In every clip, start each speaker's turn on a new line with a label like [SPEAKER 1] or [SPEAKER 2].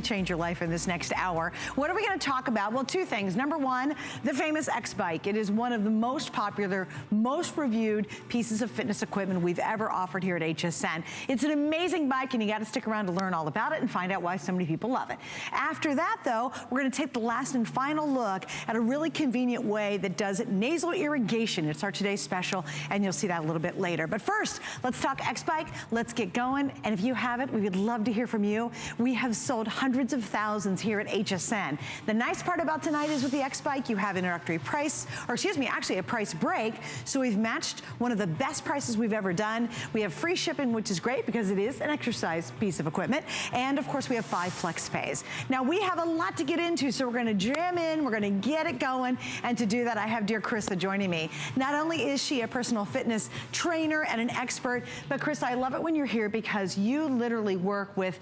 [SPEAKER 1] Change your life in this next hour. What are we going to talk about? Well, two things. Number one, the famous XBike. It is one of the most popular, most reviewed pieces of fitness equipment we've ever offered here at HSN. It's an amazing bike, and you got to stick around to learn all about it and find out why so many people love it. After that, though, we're going to take the last and final look at a really convenient way that does nasal irrigation. It's our today's special, and you'll see that a little bit later. But first, let's talk XBike. Let's get going. And if you haven't, we would love to hear from you. We have sold hundreds of thousands here at HSN. The nice part about tonight is with the XBike, you have an introductory price, or excuse me, actually a price break. So we've matched one of the best prices we've ever done. We have free shipping, which is great because it is an exercise piece of equipment. And of course, we have 5 flex pays. Now we have a lot to get into, so we're gonna jam in, we're gonna get it going. And to do that, I have dear Krista joining me. Not only is she a personal fitness trainer and an expert, but Krista, I love it when you're here because you literally work with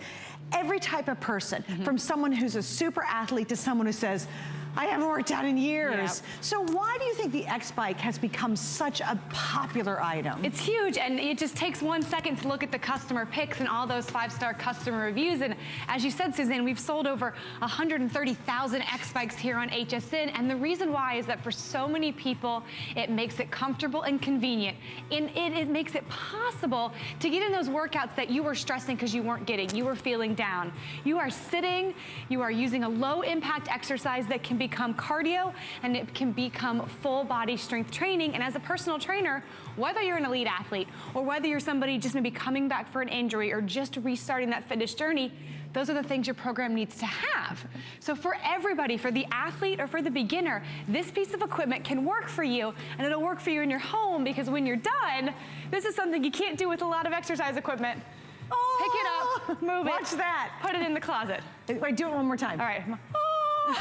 [SPEAKER 1] every type of person, from someone who's a super athlete to someone who says, I haven't worked out in years. Yep. So why do you think the XBike has become such a popular item?
[SPEAKER 2] It's huge, and it just takes 1 second to look at the customer picks and all those 5-star customer reviews. And as you said, Suzanne, we've sold over 130,000 XBikes here on HSN. And the reason why is that for so many people, it makes it comfortable and convenient. And it makes it possible to get in those workouts that you were stressing because you weren't getting. You were feeling down. You are sitting, you are using a low impact exercise that can become cardio, and it can become full body strength training. And as a personal trainer, whether you're an elite athlete or whether you're somebody just maybe coming back for an injury or just restarting that fitness journey, those are the things your program needs to have. So for everybody, for the athlete or for the beginner, this piece of equipment can work for you, and it'll work for you in your home, because when you're done, this is something you can't do with a lot of exercise equipment.
[SPEAKER 1] Oh,
[SPEAKER 2] pick it up, move it.
[SPEAKER 1] Watch that.
[SPEAKER 2] Put it in the closet.
[SPEAKER 1] Wait, do it one more time.
[SPEAKER 2] All right. So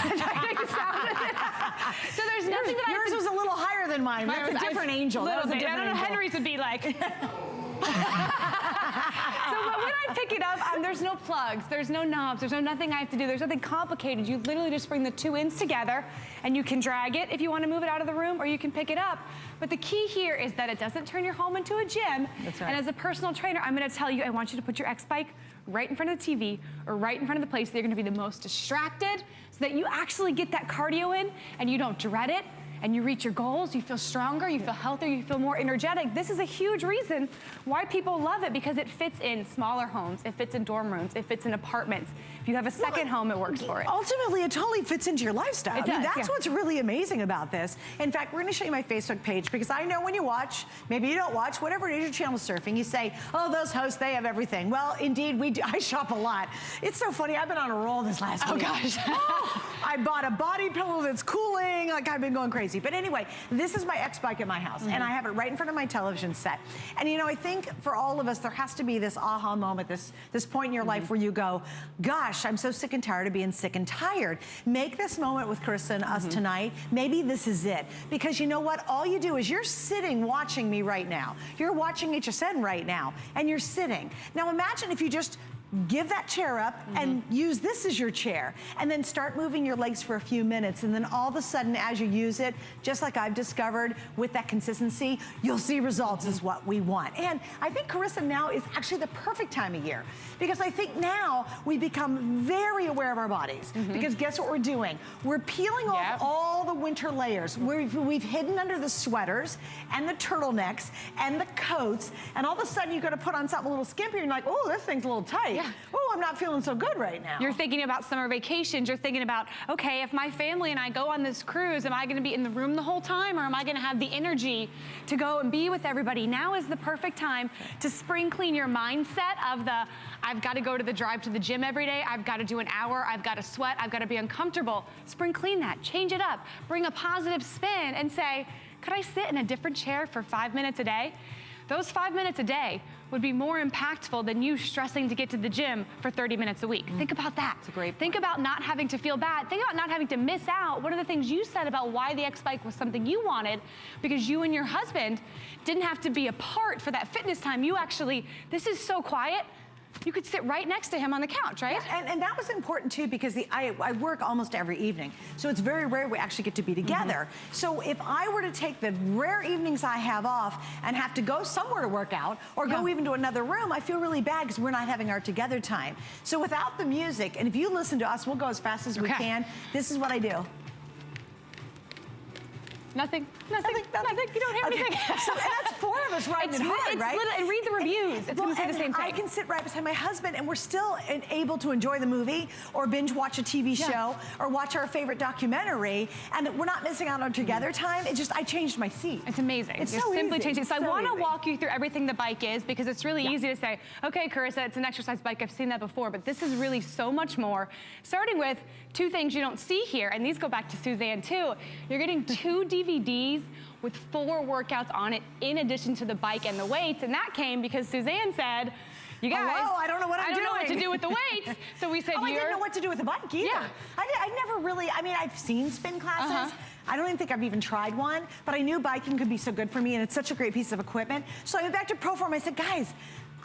[SPEAKER 2] there's nothing that
[SPEAKER 1] yours was a little higher than mine. That's a different angel. That was a different angel.
[SPEAKER 2] I don't know, Henry's would be like. So when I pick it up, there's no plugs, there's no knobs, there's nothing I have to do, there's nothing complicated. You literally just bring the 2 ends together, and you can drag it if you want to move it out of the room, or you can pick it up. But the key here is that it doesn't turn your home into a gym.
[SPEAKER 1] That's right.
[SPEAKER 2] And as a personal trainer, I'm going to tell you, I want you to put your XBike right in front of the TV or right in front of the place that you're going to be the most distracted, so that you actually get that cardio in and you don't dread it, and you reach your goals, you feel stronger, you feel healthier, you feel more energetic. This is a huge reason why people love it, because it fits in smaller homes, it fits in dorm rooms, it fits in apartments. If you have a second home, it works for it.
[SPEAKER 1] Ultimately, it totally fits into your lifestyle.
[SPEAKER 2] It does,
[SPEAKER 1] that's what's really amazing about this. In fact, we're gonna show you my Facebook page, because I know when you watch, maybe you don't watch, whatever it is your channel surfing, you say, oh, those hosts, they have everything. Well, indeed, we do. I shop a lot. It's so funny, I've been on a roll this last week.
[SPEAKER 2] Oh gosh.
[SPEAKER 1] I bought a body pillow that's cooling, like I've been going crazy. But anyway, this is my XBike at my house, and I have it right in front of my television set. And you know, I think for all of us, there has to be this aha moment, this point in your life where you go, gosh, I'm so sick and tired of being sick and tired. Make this moment with Carissa and us tonight. Maybe this is it. Because you know what? All you do is you're sitting watching me right now. You're watching HSN right now, and you're sitting. Now imagine if you just give that chair up and use this as your chair, and then start moving your legs for a few minutes, and then all of a sudden, as you use it, just like I've discovered with that consistency, you'll see results is what we want. And I think Carissa, now is actually the perfect time of year, because I think now we become very aware of our bodies, because guess what we're doing? We're peeling off all the winter layers. We've hidden under the sweaters and the turtlenecks and the coats, and all of a sudden you gotta put on something a little skimpier, and you're like, oh, this thing's a little tight. Oh, I'm not feeling so good right now.
[SPEAKER 2] You're thinking about summer vacations. You're thinking about, okay, if my family and I go on this cruise, am I gonna be in the room the whole time, or am I gonna have the energy to go and be with everybody? Now is the perfect time to spring clean your mindset of the, I've gotta go to the drive to the gym every day, I've gotta do an hour, I've gotta sweat, I've gotta be uncomfortable. Spring clean that, change it up, bring a positive spin and say, could I sit in a different chair for 5 minutes a day? Those 5 minutes a day would be more impactful than you stressing to get to the gym for 30 minutes a week. Think about that.
[SPEAKER 1] That's a great point.
[SPEAKER 2] Think about not having to feel bad. Think about not having to miss out. What are the things you said about why the XBike was something you wanted? Because you and your husband didn't have to be apart for that fitness time. You actually, this is so quiet. you could sit right next to him on the couch, right?
[SPEAKER 1] Yeah, and that was important too, because I work almost every evening. So it's very rare we actually get to be together. So if I were to take the rare evenings I have off and have to go somewhere to work out or go even to another room, I feel really bad because we're not having our together time. So without the music, and if you listen to us, we'll go as fast as we can. This is what I do.
[SPEAKER 2] Nothing. You don't hear anything.
[SPEAKER 1] So, and that's 4 of us riding hard, right?
[SPEAKER 2] And read the reviews. It's going to say the same thing.
[SPEAKER 1] I can sit right beside my husband and we're still able to enjoy the movie or binge watch a TV show or watch our favorite documentary, and we're not missing out on together time. It's just, I changed my seat.
[SPEAKER 2] It's amazing.
[SPEAKER 1] It's
[SPEAKER 2] You're
[SPEAKER 1] so
[SPEAKER 2] simply
[SPEAKER 1] easy.
[SPEAKER 2] changing. So I
[SPEAKER 1] So
[SPEAKER 2] want to
[SPEAKER 1] easy.
[SPEAKER 2] walk you through everything the bike is, because it's really easy to say, okay, Carissa, it's an exercise bike. I've seen that before, but this is really so much more. Starting with 2 things you don't see here, and these go back to Suzanne too. You're getting 2 DVDs with 4 workouts on it in addition to the bike and the weights, and that came because Suzanne said, you guys,
[SPEAKER 1] I don't know what I'm doing.
[SPEAKER 2] I don't know what to do with the weights. So we said,
[SPEAKER 1] I didn't know what to do with the bike either.
[SPEAKER 2] Yeah.
[SPEAKER 1] I never really, I mean, I've seen spin classes. I don't even think I've even tried one, but I knew biking could be so good for me, and it's such a great piece of equipment. So I went back to ProForm. I said, guys,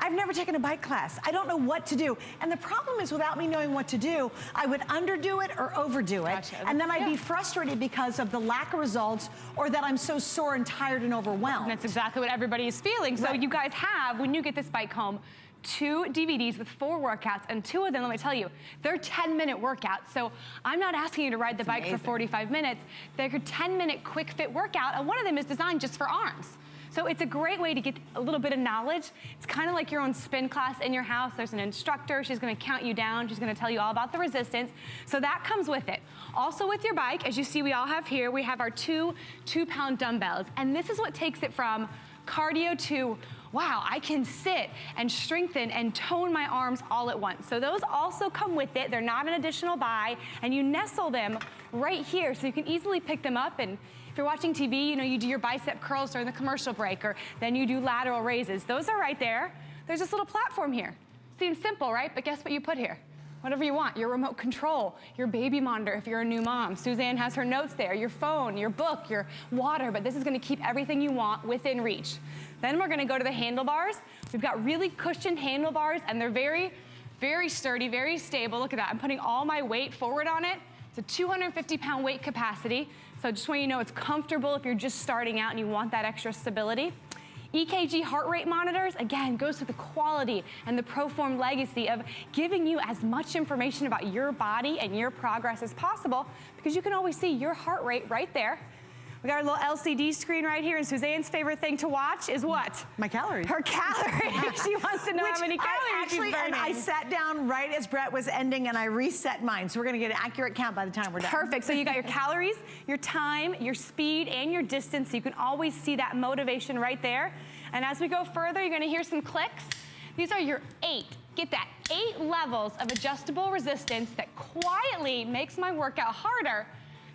[SPEAKER 1] I've never taken a bike class. I don't know what to do. And the problem is, without me knowing what to do, I would underdo it or overdo it.
[SPEAKER 2] Gotcha.
[SPEAKER 1] And then I'd be frustrated because of the lack of results, or that I'm so sore and tired and overwhelmed.
[SPEAKER 2] And that's exactly what everybody is feeling. So you guys have, when you get this bike home, 2 DVDs with 4 workouts, and 2 of them, let me tell you, they're 10-minute workouts. So I'm not asking you to ride the bike for 45 minutes. They're a 10-minute quick fit workout, and one of them is designed just for arms. So it's a great way to get a little bit of knowledge. It's kind of like your own spin class in your house. There's an instructor. She's going to count you down. She's going to tell you all about the resistance. So that comes with it. Also with your bike, as you see we all have here, we have our 2 2-pound dumbbells. And this is what takes it from cardio to, wow, I can sit and strengthen and tone my arms all at once. So those also come with it. They're not an additional buy, and you nestle them right here so you can easily pick them up. And if you're watching TV, you know, you do your bicep curls during the commercial break, or then you do lateral raises. Those are right there. There's this little platform here. Seems simple, right? But guess what you put here? Whatever you want, your remote control, your baby monitor if you're a new mom. Suzanne has her notes there, your phone, your book, your water, but this is gonna keep everything you want within reach. Then we're gonna go to the handlebars. We've got really cushioned handlebars, and they're very, very sturdy, very stable. Look at that, I'm putting all my weight forward on it. It's a 250-pound weight capacity, so just want you to know it's comfortable if you're just starting out and you want that extra stability. EKG heart rate monitors, again, goes to the quality and the ProForm legacy of giving you as much information about your body and your progress as possible, because you can always see your heart rate right there. We got our little LCD screen right here, and Suzanne's favorite thing to watch is what?
[SPEAKER 1] My calories.
[SPEAKER 2] Her calories. She wants to know how many calories she's burning.
[SPEAKER 1] And I sat down right as Brett was ending, and I reset mine. So we're gonna get an accurate count by the time we're done.
[SPEAKER 2] Perfect. So you got your calories, your time, your speed, and your distance. So you can always see that motivation right there. And as we go further, you're gonna hear some clicks. These are your 8. Get that, 8 levels of adjustable resistance that quietly makes my workout harder,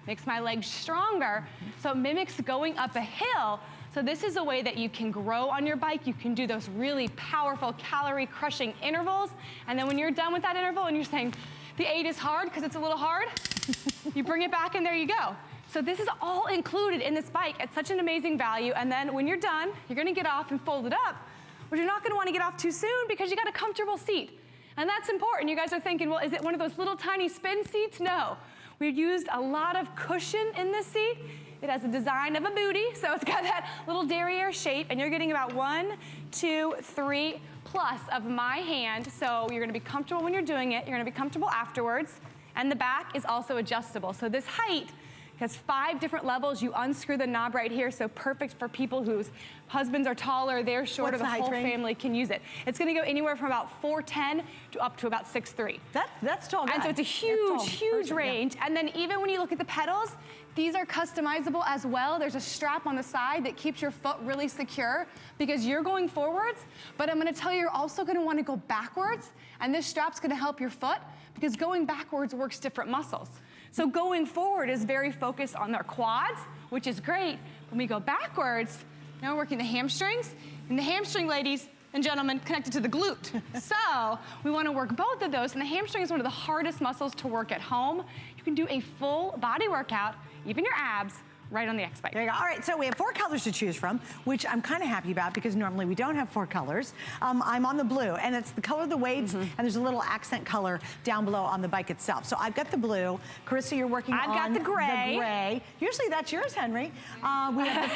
[SPEAKER 2] makes my legs stronger, so it mimics going up a hill. So this is a way that you can grow on your bike. You can do those really powerful calorie crushing intervals. And then when you're done with that interval and you're saying, the 8 is hard because it's a little hard, you bring it back and there you go. So this is all included in this bike at such an amazing value. And then when you're done, you're gonna get off and fold it up, but you're not gonna wanna get off too soon because you got a comfortable seat. And that's important. You guys are thinking, well, is it one of those little tiny spin seats? No. We've used a lot of cushion in this seat. It has a design of a booty, so it's got that little derriere shape, and you're getting about 1, 2, 3 plus of my hand, so you're gonna be comfortable when you're doing it, you're gonna be comfortable afterwards, and the back is also adjustable. So this height has 5 different levels. You unscrew the knob right here, so perfect for people whose husbands are taller, they're shorter, the whole family can use it. It's gonna go anywhere from about 4'10" to up to about 6'3".
[SPEAKER 1] That's tall.
[SPEAKER 2] And so it's a huge range. Yeah. And then even when you look at the pedals, these are customizable as well. There's a strap on the side that keeps your foot really secure because you're going forwards, but I'm gonna tell you, you're also gonna wanna go backwards, and this strap's gonna help your foot because going backwards works different muscles. So going forward is very focused on their quads, which is great. When we go backwards, now we're working the hamstrings, and the hamstring, ladies and gentlemen, connected to the glute. So we wanna work both of those, and the hamstring is one of the hardest muscles to work at home. You can do a full body workout, even your abs, right on the X-Bike.
[SPEAKER 1] There you go. All right, so we have 4 colors to choose from, which I'm kind of happy about because normally we don't have 4 colors. I'm on the blue, and it's the color of the weights, and there's a little accent color down below on the bike itself. So I've got the blue. Carissa, you're working on
[SPEAKER 2] I've got the gray.
[SPEAKER 1] The gray. Usually that's yours, Henry. We have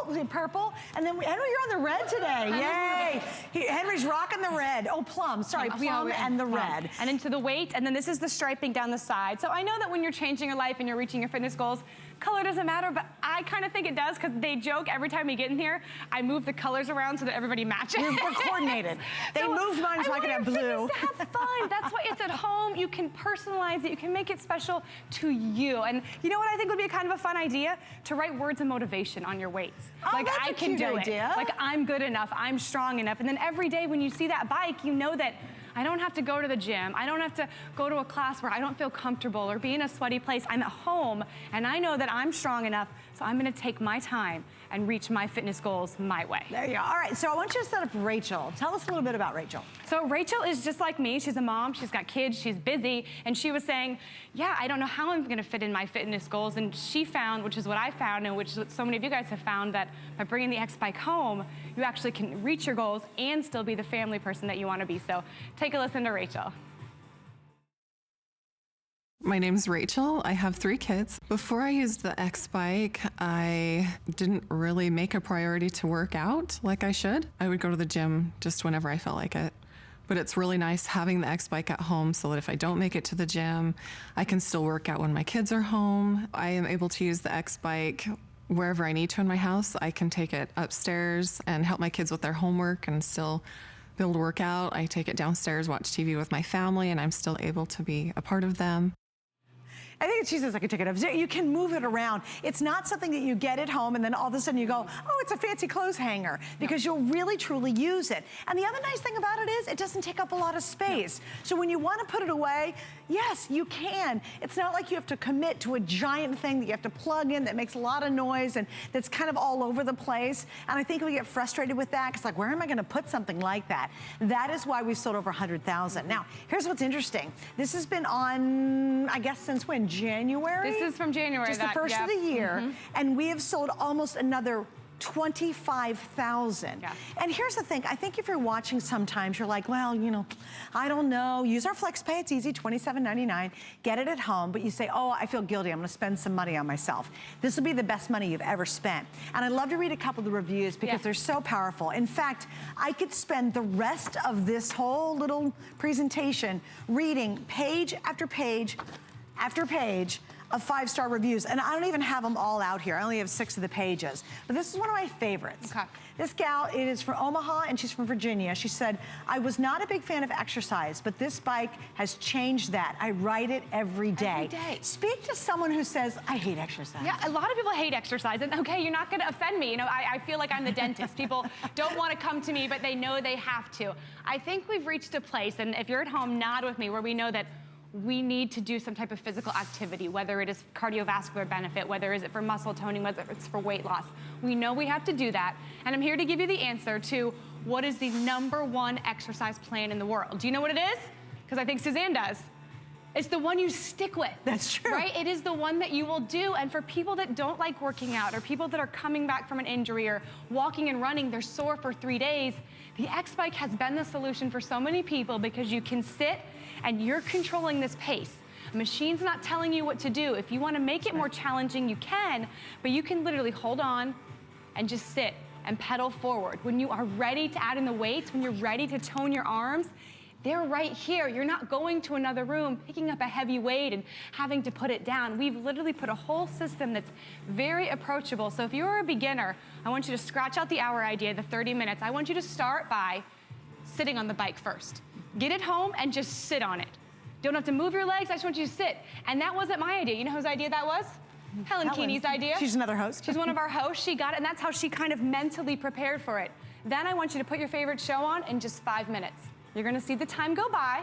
[SPEAKER 1] the purple, and then Henry, you're on the red today. Yay! Henry's rocking the red. Oh, plum. Sorry, plum and the red.
[SPEAKER 2] And into the weight, and then this is the striping down the side. So I know that when you're changing your life and you're reaching your fitness goals, color doesn't matter, but I kind of think it does because they joke every time we get in here, I move the colors around so that everybody matches.
[SPEAKER 1] We're coordinated. They moved mine so I could have blue.
[SPEAKER 2] To have fun. That's why it's at home. You can personalize it. You can make it special to you. And you know what I think would be a kind of a fun idea? To write words of motivation on your weights.
[SPEAKER 1] Oh,
[SPEAKER 2] like,
[SPEAKER 1] that's
[SPEAKER 2] I can do it. Like, I'm good enough. I'm strong enough. And then every day when you see that bike, you know that I don't have to go to the gym. I don't have to go to a class where I don't feel comfortable or be in a sweaty place. I'm at home, and I know that I'm strong enough, so I'm gonna take my time and reach my fitness goals my way.
[SPEAKER 1] There you go. All right, so I want you to set up Rachel. Tell us a little bit about Rachel.
[SPEAKER 2] So Rachel is just like me. She's a mom, she's got kids, she's busy, and she was saying, yeah, I don't know how I'm gonna fit in my fitness goals, and she found, which is what I found, and which so many of you guys have found, that by bringing the X-Bike home, you actually can reach your goals and still be the family person that you wanna be. So take a listen to Rachel.
[SPEAKER 3] My name's Rachel. I have 3 kids. Before I used the X-Bike, I didn't really make a priority to work out like I should. I would go to the gym just whenever I felt like it. But it's really nice having the X-Bike at home so that if I don't make it to the gym, I can still work out when my kids are home. I am able to use the X-Bike wherever I need to in my house. I can take it upstairs and help my kids with their homework and still be able to work out. I take it downstairs, watch TV with my family, and I'm still able to be a part of them.
[SPEAKER 1] I think she says I can take it up. You can move it around. It's not something that you get at home and then all of a sudden you go, oh, it's a fancy clothes hanger, because you'll really truly use it. And the other nice thing about it is it doesn't take up a lot of space. So when you want to put it away, yes, you can. It's not like you have to commit to a giant thing that you have to plug in that makes a lot of noise and that's kind of all over the place. And I think we get frustrated with that. It's like, where am I going to put something like that? That is why we've sold over 100,000. Now, here's what's interesting. This has been on, I guess, since when? January?
[SPEAKER 2] This is from January.
[SPEAKER 1] Just the first of the year. And we have sold almost another 25,000.
[SPEAKER 2] Yeah.
[SPEAKER 1] And here's the thing, I think if you're watching sometimes, you're like, well, you know, I don't know. Use our FlexPay, it's easy, $27.99. Get it at home, but you say, oh, I feel guilty, I'm gonna spend some money on myself. This will be the best money you've ever spent. And I'd love to read a couple of the reviews because they're so powerful. In fact, I could spend the rest of this whole little presentation reading page after page after page of 5-star reviews, and I don't even have them all out here. I only have 6 of the pages. But this is one of my favorites.
[SPEAKER 2] Okay.
[SPEAKER 1] This gal, it is from Omaha, and she's from Virginia. She said, I was not a big fan of exercise, but this bike has changed that. I ride it every day.
[SPEAKER 2] Every day.
[SPEAKER 1] Speak to someone who says, I hate exercise.
[SPEAKER 2] Yeah, a lot of people hate exercise, and okay, you're not gonna offend me. You know, I feel like I'm the dentist. People don't wanna come to me, but they know they have to. I think we've reached a place, and if you're at home, nod with me, where we know that we need to do some type of physical activity, whether it is cardiovascular benefit, whether it is for muscle toning, whether it's for weight loss. We know we have to do that, and I'm here to give you the answer to what is the #1 exercise plan in the world. Do you know what it is? Because I think Suzanne does. It's the one you stick with.
[SPEAKER 1] That's true.
[SPEAKER 2] Right? It is the one that you will do. And for people that don't like working out, or people that are coming back from an injury, or walking and running, they're sore for 3 days, the X-Bike has been the solution for so many people because you can sit and you're controlling this pace. The machine's not telling you what to do. If you want to make it more challenging, you can, but you can literally hold on and just sit and pedal forward. When you are ready to add in the weights, when you're ready to tone your arms, they're right here. You're not going to another room, picking up a heavy weight and having to put it down. We've literally put a whole system that's very approachable. So if you're a beginner, I want you to scratch out the hour idea, the 30 minutes. I want you to start by sitting on the bike first. Get it home and just sit on it. Don't have to move your legs, I just want you to sit. And that wasn't my idea. You know whose idea that was? Helen Keeney's idea.
[SPEAKER 1] She's another host.
[SPEAKER 2] She's one of our hosts. She got it, and that's how she kind of mentally prepared for it. Then I want you to put your favorite show on in just 5 minutes. You're gonna see the time go by.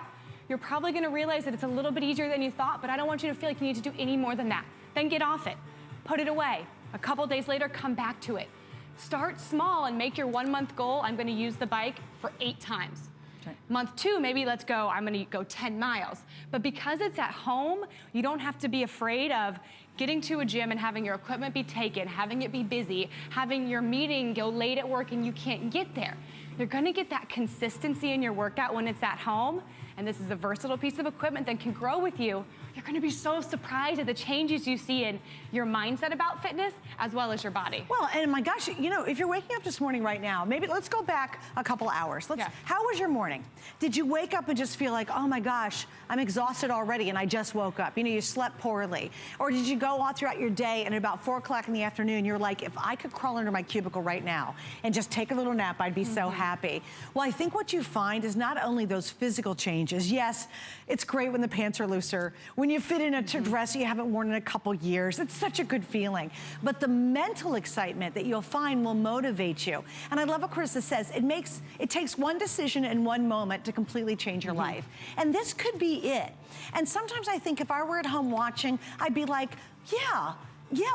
[SPEAKER 2] You're probably gonna realize that it's a little bit easier than you thought, but I don't want you to feel like you need to do any more than that. Then get off it, put it away. A couple days later, come back to it. Start small and make your 1 month goal, I'm gonna use the bike for 8 times.
[SPEAKER 1] Right.
[SPEAKER 2] Month 2, maybe let's go, I'm gonna go 10 miles. But because it's at home, you don't have to be afraid of getting to a gym and having your equipment be taken, having it be busy, having your meeting go late at work and you can't get there. You're gonna get that consistency in your workout when it's at home, and this is a versatile piece of equipment that can grow with you. You're gonna be so surprised at the changes you see in your mindset about fitness as well as your body.
[SPEAKER 1] Well, and my gosh, you know, if you're waking up this morning right now, maybe let's go back a couple hours. How was your morning? Did you wake up and just feel like, oh my gosh, I'm exhausted already and I just woke up? You know, you slept poorly. Or did you go all throughout your day and at about 4 o'clock in the afternoon, you're like, if I could crawl under my cubicle right now and just take a little nap, I'd be so happy. Well, I think what you find is not only those physical changes. Yes, it's great when the pants are looser, when you fit in a dress you haven't worn in a couple years. It's such a good feeling. But the mental excitement that you'll find will motivate you. And I love what Carissa says, it takes one decision in one moment to completely change your life. And this could be it. And sometimes I think if I were at home watching, I'd be like, yeah,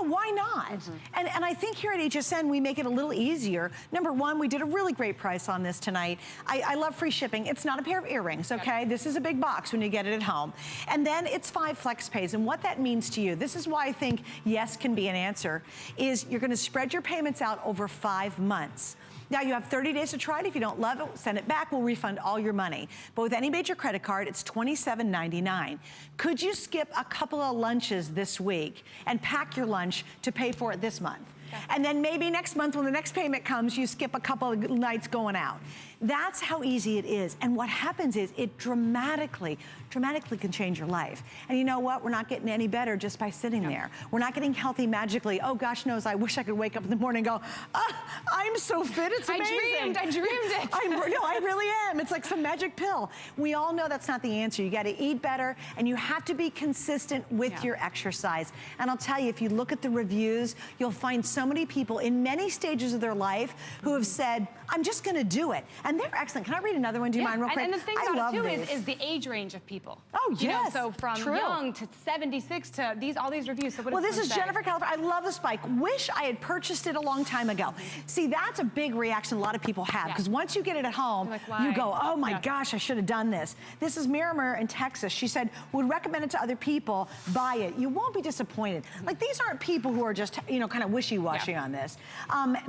[SPEAKER 1] why not? And I think here at HSN, we make it a little easier. Number one, we did a really great price on this tonight. I love free shipping. It's not a pair of earrings, okay? This is a big box when you get it at home. And then it's 5 flex pays. And what that means to you, this is why I think yes can be an answer, is you're gonna spread your payments out over 5 months. Now you have 30 days to try it. If you don't love it, send it back. We'll refund all your money. But with any major credit card, it's $27.99. Could you skip a couple of lunches this week and pack your lunch to pay for it this month? And then maybe next month when the next payment comes, you skip a couple of nights going out. That's how easy it is. And what happens is it dramatically can change your life. And you know what? We're not getting any better just by sitting there. We're not getting healthy magically. Oh gosh knows, I wish I could wake up in the morning and go, I'm so fit, it's amazing.
[SPEAKER 2] I dreamed it.
[SPEAKER 1] No, I really am. It's like some magic pill. We all know that's not the answer. You gotta eat better and you have to be consistent with your exercise. And I'll tell you, if you look at the reviews, you'll find so many people in many stages of their life who have said, I'm just gonna do it. And they're excellent. Can I read another one? Do you mind real quick?
[SPEAKER 2] And the thing about it too is the age range of people.
[SPEAKER 1] Oh, yes.
[SPEAKER 2] You know, so from young to 76 to all these reviews. So what
[SPEAKER 1] this is Jennifer California. I love this bike. Wish I had purchased it a long time ago. See, that's a big reaction a lot of people have because once you get it at home,
[SPEAKER 2] like,
[SPEAKER 1] you go, oh my gosh, I should have done this. This is Miramar in Texas. She said, would recommend it to other people, buy it. You won't be disappointed. Like these aren't people who are just, you know, kind of wishy-washy on this.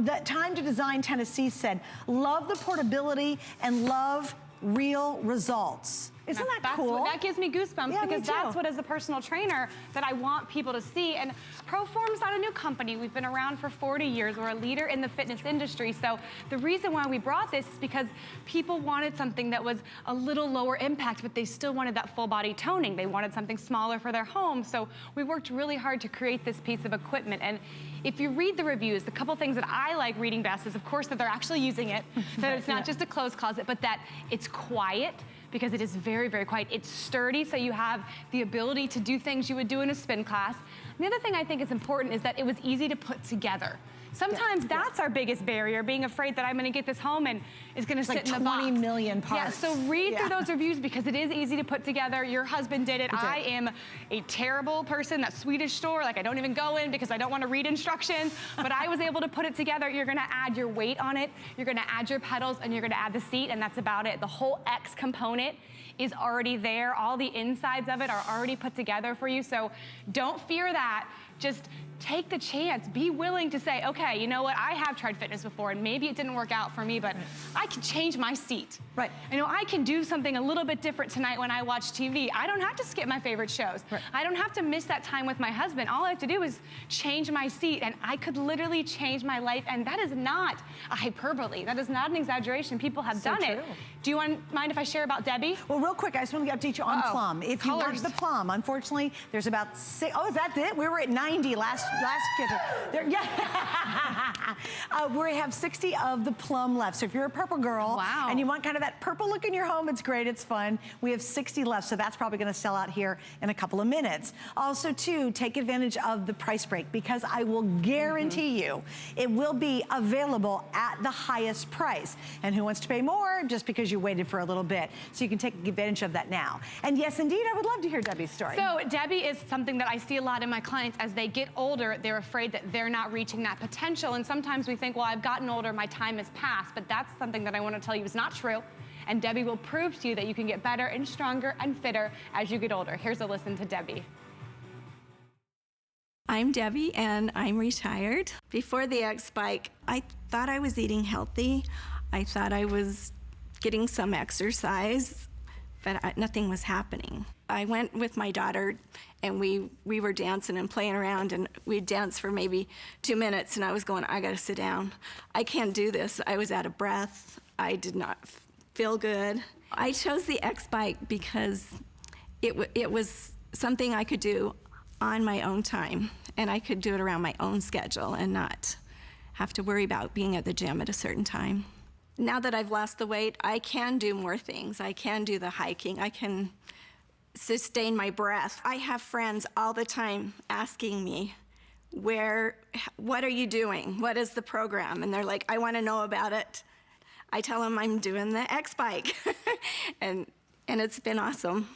[SPEAKER 1] The Time to Design Tennessee said, love the portability and love real results. Isn't that cool?
[SPEAKER 2] That gives me goosebumps because that's what, as a personal trainer, that I want people to see. And ProForm's not a new company. We've been around for 40 years. We're a leader in the fitness industry. So the reason why we brought this is because people wanted something that was a little lower impact, but they still wanted that full body toning. They wanted something smaller for their home. So we worked really hard to create this piece of equipment. And if you read the reviews, the couple things that I like reading best is, of course, that they're actually using it, that it's not just a clothes closet, but that it's quiet, because it is very, very quiet. It's sturdy, so you have the ability to do things you would do in a spin class. And the other thing I think is important is that it was easy to put together. Sometimes that's our biggest barrier, being afraid that I'm gonna get this home and it's gonna sit in the box.
[SPEAKER 1] 20 million parts.
[SPEAKER 2] Yeah, so read through those reviews because it is easy to put together. Your husband did it. I am a terrible person. That Swedish store, like I don't even go in because I don't wanna read instructions, but I was able to put it together. You're gonna add your weight on it, you're gonna add your pedals, and you're gonna add the seat, and that's about it. The whole X component is already there. All the insides of it are already put together for you, so don't fear that. Just take the chance. Be willing to say, okay, you know what? I have tried fitness before and maybe it didn't work out for me, but I can change my seat.
[SPEAKER 1] Right.
[SPEAKER 2] You know, I can do something a little bit different tonight when I watch TV. I don't have to skip my favorite shows. Right. I don't have to miss that time with my husband. All I have to do is change my seat and I could literally change my life. And that is not a hyperbole. That is not an exaggeration. People have done it. Do you mind if I share about Debbie?
[SPEAKER 1] Well, real quick, I just want to update you on Plum. If you watch the Plum, unfortunately, there's about 6, oh, is that it? We were at 90 last schedule. We have 60 of the Plum left. So if you're a purple girl and you want kind of that purple look in your home, it's great, it's fun. We have 60 left, so that's probably gonna sell out here in a couple of minutes. Also too, take advantage of the price break because I will guarantee you it will be available at the highest price. And who wants to pay more just because you waited for a little bit? So you can take advantage of that now. And yes, indeed, I would love to hear Debbie's story.
[SPEAKER 2] So Debbie is something that I see a lot in my clients. As they get older, they're afraid that they're not reaching that potential. And sometimes we think, well, I've gotten older, my time has passed. But that's something that I want to tell you is not true. and Debbie will prove to you that you can get better and stronger and fitter as you get older. Here's a listen to Debbie.
[SPEAKER 4] I'm Debbie and I'm retired. Before the XBike, I thought I was eating healthy. I thought I was getting some exercise, but nothing was happening. I went with my daughter and we were dancing and playing around, and we'd dance for maybe 2 minutes, and I was going, I gotta sit down. I can't do this. I was out of breath. I did not feel good. I chose the XBike because it was something I could do on my own time, and I could do it around my own schedule and not have to worry about being at the gym at a certain time. Now that I've lost the weight, I can do more things. I can do the hiking. I can sustain my breath. I have friends all the time asking me, what are you doing? What is the program? And they're like, I want to know about it. I tell them I'm doing the XBike, and it's been awesome.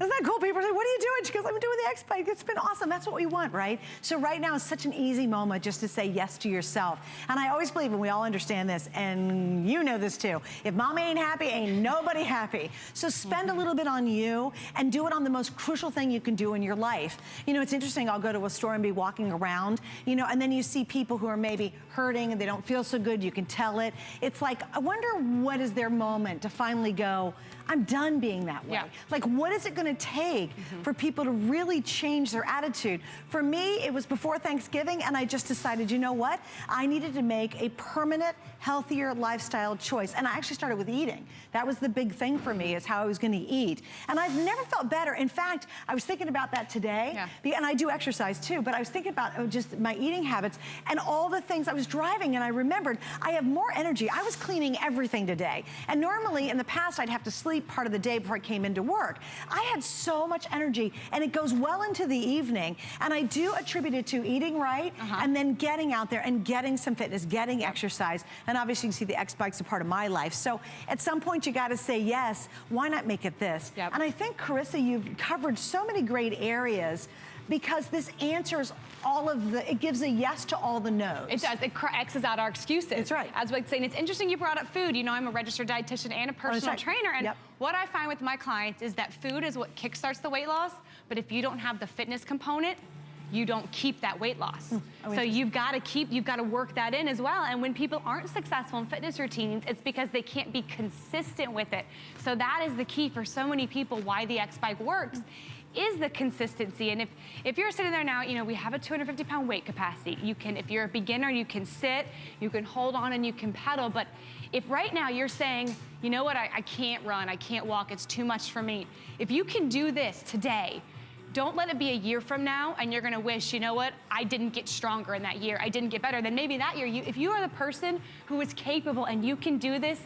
[SPEAKER 1] Isn't that cool? People are like, what are you doing? She goes, I'm doing the XBike. It's been awesome. That's what we want, right? So right now is such an easy moment just to say yes to yourself. And I always believe, and we all understand this, and you know this too, if mommy ain't happy, ain't nobody happy. So spend a little bit on you and do it on the most crucial thing you can do in your life. You know, it's interesting, I'll go to a store and be walking around, you know, and then you see people who are maybe hurting and they don't feel so good, you can tell it. It's like, I wonder what is their moment to finally go, I'm done being that way.
[SPEAKER 2] Yeah.
[SPEAKER 1] Like, what is it gonna take for people to really change their attitude? For me, it was before Thanksgiving, and I just decided, you know what? I needed to make a permanent, healthier lifestyle choice. And I actually started with eating. That was the big thing for me, is how I was gonna eat. And I've never felt better. In fact, I was thinking about that today, and I do exercise too, but I was thinking about just my eating habits and all the things. I was driving and I remembered I have more energy. I was cleaning everything today. And normally in the past, I'd have to sleep part of the day before I came into work. I had so much energy, and it goes well into the evening. And I do attribute it to eating right, and then getting out there and getting some fitness, getting exercise. And obviously you can see the XBike's a part of my life. So at some point you gotta say yes, why not make it this? And I think, Carissa, you've covered so many great areas, because this answers all of the, it gives a yes to all the no's.
[SPEAKER 2] It does, it X's out our excuses.
[SPEAKER 1] That's right.
[SPEAKER 2] As I was saying, it's interesting you brought up food. You know, I'm a registered dietitian and a personal trainer, and what I find with my clients is that food is what kickstarts the weight loss, but if you don't have the fitness component, you don't keep that weight loss. So you've got to work that in as well. And when people aren't successful in fitness routines, it's because they can't be consistent with it. So that is the key for so many people why the XBike works, is the consistency. And if you're sitting there now, you know, we have a 250-pound weight capacity. You can, if you're a beginner, you can sit, you can hold on, and you can pedal. But if right now you're saying, you know what, I can't run, I can't walk, it's too much for me. If you can do this today, don't let it be a year from now and you're gonna wish, you know what, I didn't get stronger in that year, I didn't get better. Then maybe that year, if you are the person who is capable and you can do this,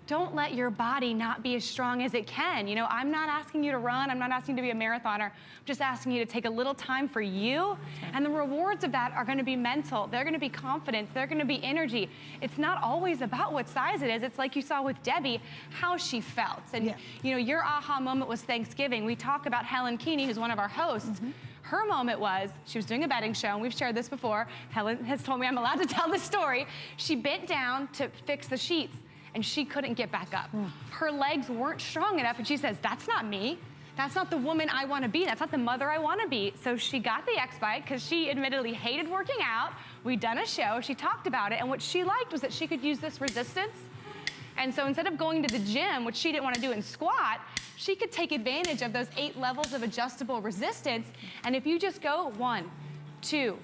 [SPEAKER 2] don't let your body not be as strong as it can. You know, I'm not asking you to run, I'm not asking you to be a marathoner, I'm just asking you to take a little time for you, and the rewards of that are gonna be mental, they're gonna be confidence, they're gonna be energy. It's not always about what size it is, it's like you saw with Debbie, how she felt. And you know, your aha moment was Thanksgiving. We talk about Helen Keeney, who's one of our hosts. Her moment was, she was doing a bedding show, and we've shared this before. Helen has told me I'm allowed to tell this story. She bent down to fix the sheets, and she couldn't get back up. Her legs weren't strong enough, and she says, that's not me. That's not the woman I want to be. That's not the mother I want to be. So she got the XBike because she admittedly hated working out. We'd done a show, she talked about it, and what she liked was that she could use this resistance. And so instead of going to the gym, which she didn't want to do in squat, she could take advantage of those 8 levels of adjustable resistance. And if you just go 1, 2,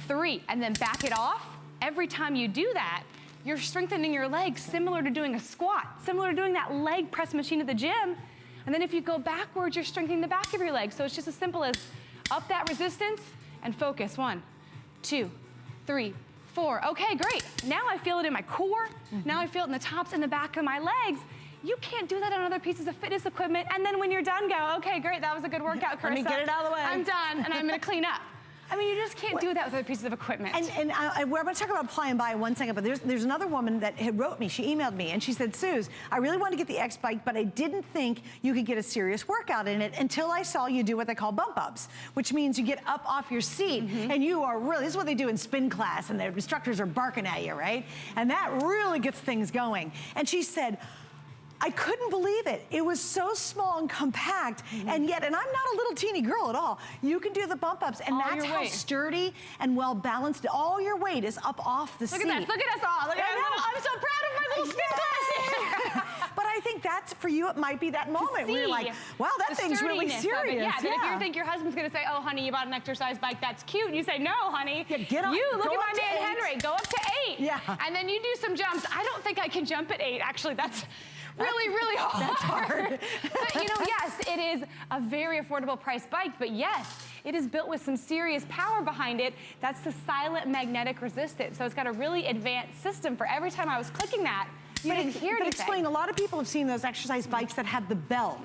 [SPEAKER 2] 3, and then back it off, every time you do that, you're strengthening your legs, similar to doing a squat, similar to doing that leg press machine at the gym. And then if you go backwards, you're strengthening the back of your leg. So it's just as simple as up that resistance and focus. 1, 2, 3, 4. Okay, great. Now I feel it in my core. Now I feel it in the tops and the back of my legs. You can't do that on other pieces of fitness equipment. And then when you're done, go, okay, great, that was a good workout, Carissa.
[SPEAKER 1] Let me get it out of the way.
[SPEAKER 2] I'm done, and I'm gonna clean up. I mean, you just can't do that with other pieces of equipment.
[SPEAKER 1] And we're going to talk about apply and buy in 1 second, but there's another woman that had wrote me, she emailed me, and she said, Suze, I really wanted to get the XBike, but I didn't think you could get a serious workout in it until I saw you do what they call bump ups, which means you get up off your seat, and you are really, this is what they do in spin class, and the instructors are barking at you, right? And that really gets things going. And she said, I couldn't believe it. It was so small and compact, and yet, and I'm not a little teeny girl at all. You can do the bump ups, and that's how sturdy and well balanced. All your weight is up off the seat.
[SPEAKER 2] Look at that, look at us all. Look at I'm so proud of my little spin class.
[SPEAKER 1] But I think that's, for you, it might be that moment where you're like, wow, that thing's really serious.
[SPEAKER 2] Yeah, but if you think your husband's gonna say, oh, honey, you bought an exercise bike, that's cute, and you say, no, honey.
[SPEAKER 1] Yeah, get on,
[SPEAKER 2] you look at my man
[SPEAKER 1] 8.
[SPEAKER 2] Henry, go up to 8.
[SPEAKER 1] Yeah.
[SPEAKER 2] And then you do some jumps. I don't think I can jump at 8. Actually, that's really, really hard.
[SPEAKER 1] That's hard.
[SPEAKER 2] But you know, yes, it is a very affordable price bike, but yes, it is built with some serious power behind it. That's the silent magnetic resistance. So it's got a really advanced system for every time I was clicking that, you didn't hear anything.
[SPEAKER 1] But explain, a lot of people have seen those exercise bikes that have the belt.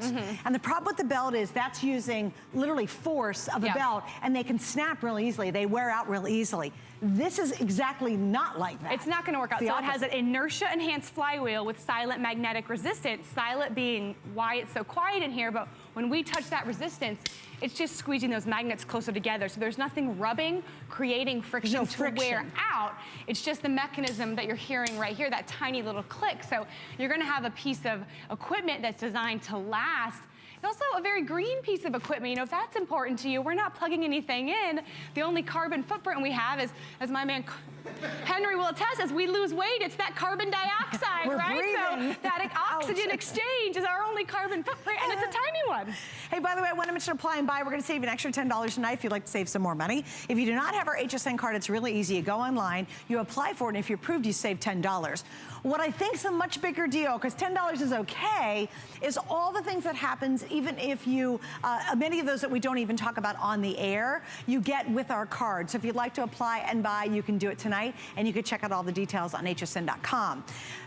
[SPEAKER 1] And the problem with the belt is that's using literally force of a belt, and they can snap really easily. They wear out real easily. This is exactly not like that.
[SPEAKER 2] It's not gonna work out. So it has an inertia enhanced flywheel with silent magnetic resistance, silent being why it's so quiet in here, but when we touch that resistance, it's just squeezing those magnets closer together. So there's nothing rubbing, creating friction to wear out. It's just the mechanism that you're hearing right here, that tiny little click. So you're gonna have a piece of equipment that's designed to last. And also a very green piece of equipment. You know, if that's important to you, we're not plugging anything in. The only carbon footprint we have is, as my man Henry will attest, as we lose weight, it's that carbon dioxide,
[SPEAKER 1] We're
[SPEAKER 2] right?
[SPEAKER 1] breathing.
[SPEAKER 2] So that oxygen exchange is our only carbon footprint, and it's a tiny one.
[SPEAKER 1] Hey, by the way, I want to mention apply and buy. We're going to save an extra $10 tonight if you'd like to save some more money. If you do not have our HSN card, it's really easy. You go online, you apply for it, and if you're approved, you save $10. What I think is a much bigger deal, because $10 is okay, is all the things that happens, even if you, many of those that we don't even talk about on the air, you get with our card. So if you'd like to apply and buy, you can do it tonight, and you can check out all the details on hsn.com.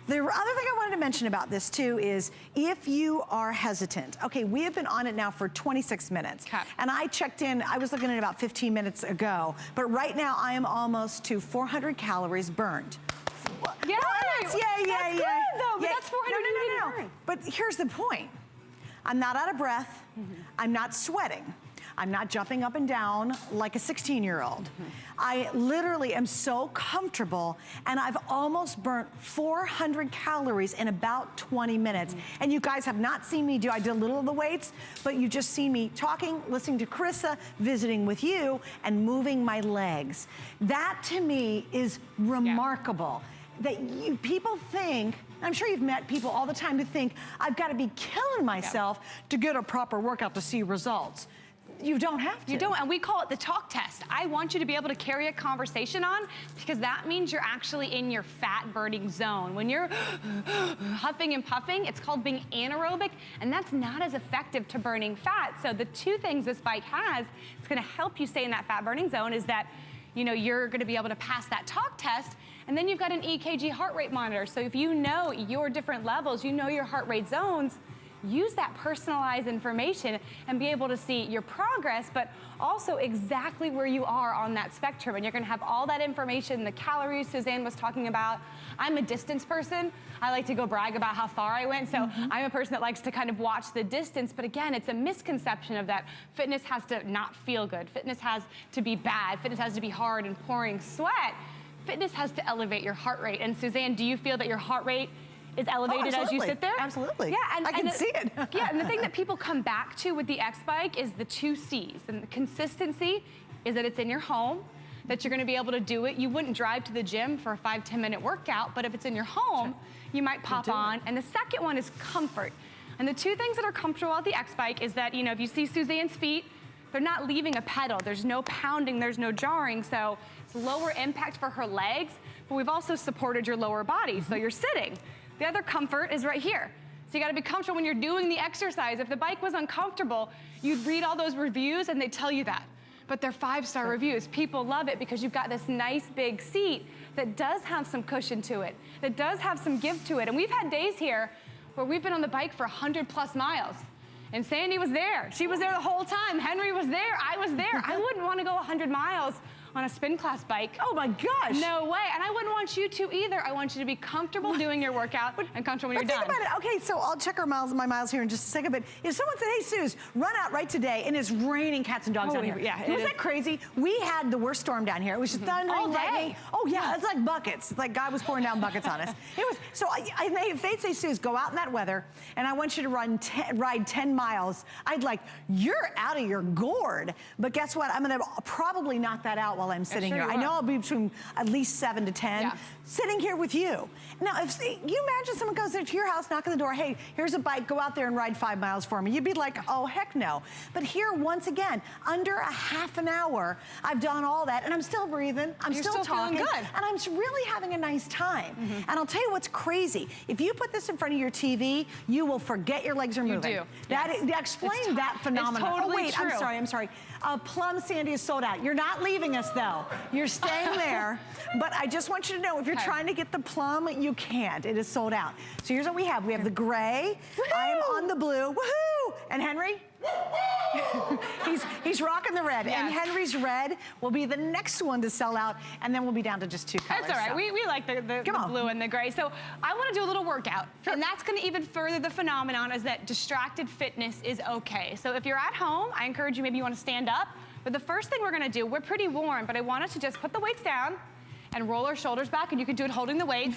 [SPEAKER 1] The other thing I wanted to mention about this too is if you are hesitant, okay, we have been on it now for 26 minutes.
[SPEAKER 2] Okay.
[SPEAKER 1] And I checked in, I was looking at about 15 minutes ago, but right now I am almost to 400 calories burned.
[SPEAKER 2] Yeah,
[SPEAKER 1] that's good
[SPEAKER 2] though, but that's 400
[SPEAKER 1] no. But here's the point. I'm not out of breath. I'm not sweating. I'm not jumping up and down like a 16-year-old. I literally am so comfortable, and I've almost burnt 400 calories in about 20 minutes. And you guys have not seen me I did a little of the weights, but you just seen me talking, listening to Carissa, visiting with you, and moving my legs. That to me is remarkable. That people think, I'm sure you've met people all the time who think, I've got to be killing myself to get a proper workout to see results. You don't have to.
[SPEAKER 2] You don't, and we call it the talk test. I want you to be able to carry a conversation on, because that means you're actually in your fat burning zone. When you're huffing and puffing, it's called being anaerobic, and that's not as effective to burning fat. So the two things this bike has, it's gonna help you stay in that fat burning zone, is that, you know, you're gonna be able to pass that talk test, and then you've got an EKG heart rate monitor. So if you know your different levels, you know your heart rate zones, use that personalized information and be able to see your progress, but also exactly where you are on that spectrum. And you're gonna have all that information, the calories Suzanne was talking about. I'm a distance person. I like to go brag about how far I went. So I'm a person that likes to kind of watch the distance. But again, it's a misconception of that fitness has to not feel good. Fitness has to be bad. Fitness has to be hard and pouring sweat. Fitness has to elevate your heart rate. And Suzanne, do you feel that your heart rate is elevated as you sit there?
[SPEAKER 1] Absolutely.
[SPEAKER 2] Yeah, and
[SPEAKER 1] I can see it.
[SPEAKER 2] Yeah, and the thing that people come back to with the X-Bike is the 2 C's. And the consistency is that it's in your home, that you're gonna be able to do it. You wouldn't drive to the gym for a 5-10 minute workout, but if it's in your home, you might pop on. And the second one is comfort. And the 2 things that are comfortable about the X-Bike is that, you know, if you see Suzanne's feet, they're not leaving a pedal. There's no pounding, there's no jarring. So it's lower impact for her legs, but we've also supported your lower body. So you're sitting. The other comfort is right here. So you gotta be comfortable when you're doing the exercise. If the bike was uncomfortable, you'd read all those reviews and they tell you that. But they're 5-star reviews. People love it because you've got this nice big seat that does have some cushion to it, that does have some give to it. And we've had days here where we've been on the bike for 100+ miles. And Sandy was there. She was there the whole time. Henry was there. I was there. I wouldn't want to go 100 miles on a spin class bike.
[SPEAKER 1] Oh my gosh.
[SPEAKER 2] No way, and I wouldn't want you to either. I want you to be comfortable doing your workout and comfortable when you're done.
[SPEAKER 1] Think about it. Okay, so I'll check my miles here in just a second, but if someone said, hey, Suze, run out right today, and it's raining cats and dogs down here.
[SPEAKER 2] Yeah,
[SPEAKER 1] was that crazy? We had the worst storm down here. It was just thundering,
[SPEAKER 2] all day.
[SPEAKER 1] lightning. Oh yeah, it's like buckets. It's like God was pouring down buckets on us. It was, so if they'd say, Suze, go out in that weather, and I want you to ride 10 miles, I'd like, you're out of your gourd. But guess what? I'm gonna probably knock that out while I'm sitting here. I know I'll be between at least 7 to 10, sitting here with you. Now, if you imagine someone goes into your house, knock on the door, hey, here's a bike, go out there and ride 5 miles for me. You'd be like, oh, heck no. But here, once again, under a half an hour, I've done all that, and I'm still breathing, I'm still talking,
[SPEAKER 2] feeling good.
[SPEAKER 1] and I'm really having a nice time. And I'll tell you what's crazy. If you put this in front of your TV, you will forget your legs are moving.
[SPEAKER 2] You do.
[SPEAKER 1] Explain that phenomenon.
[SPEAKER 2] It's totally
[SPEAKER 1] wait,
[SPEAKER 2] true.
[SPEAKER 1] I'm sorry. Plum Sandy is sold out. You're not leaving us, though. You're staying there. But I just want you to know, if you're trying to get the plum, you can't. It is sold out. So here's what we have. We have the gray. I'm on the blue. Woohoo! And Henry? he's rocking the red. And Henry's red will be the next one to sell out, and then we'll be down to just 2 colors.
[SPEAKER 2] That's all right. We like the blue and the gray. So I want to do a little workout, and that's going to even further the phenomenon is that distracted fitness is okay. So if you're at home, I encourage you, maybe you want to stand up. But the first thing we're going to do, we're pretty warm, but I want us to just put the weights down and roll our shoulders back, and you can do it holding the weights.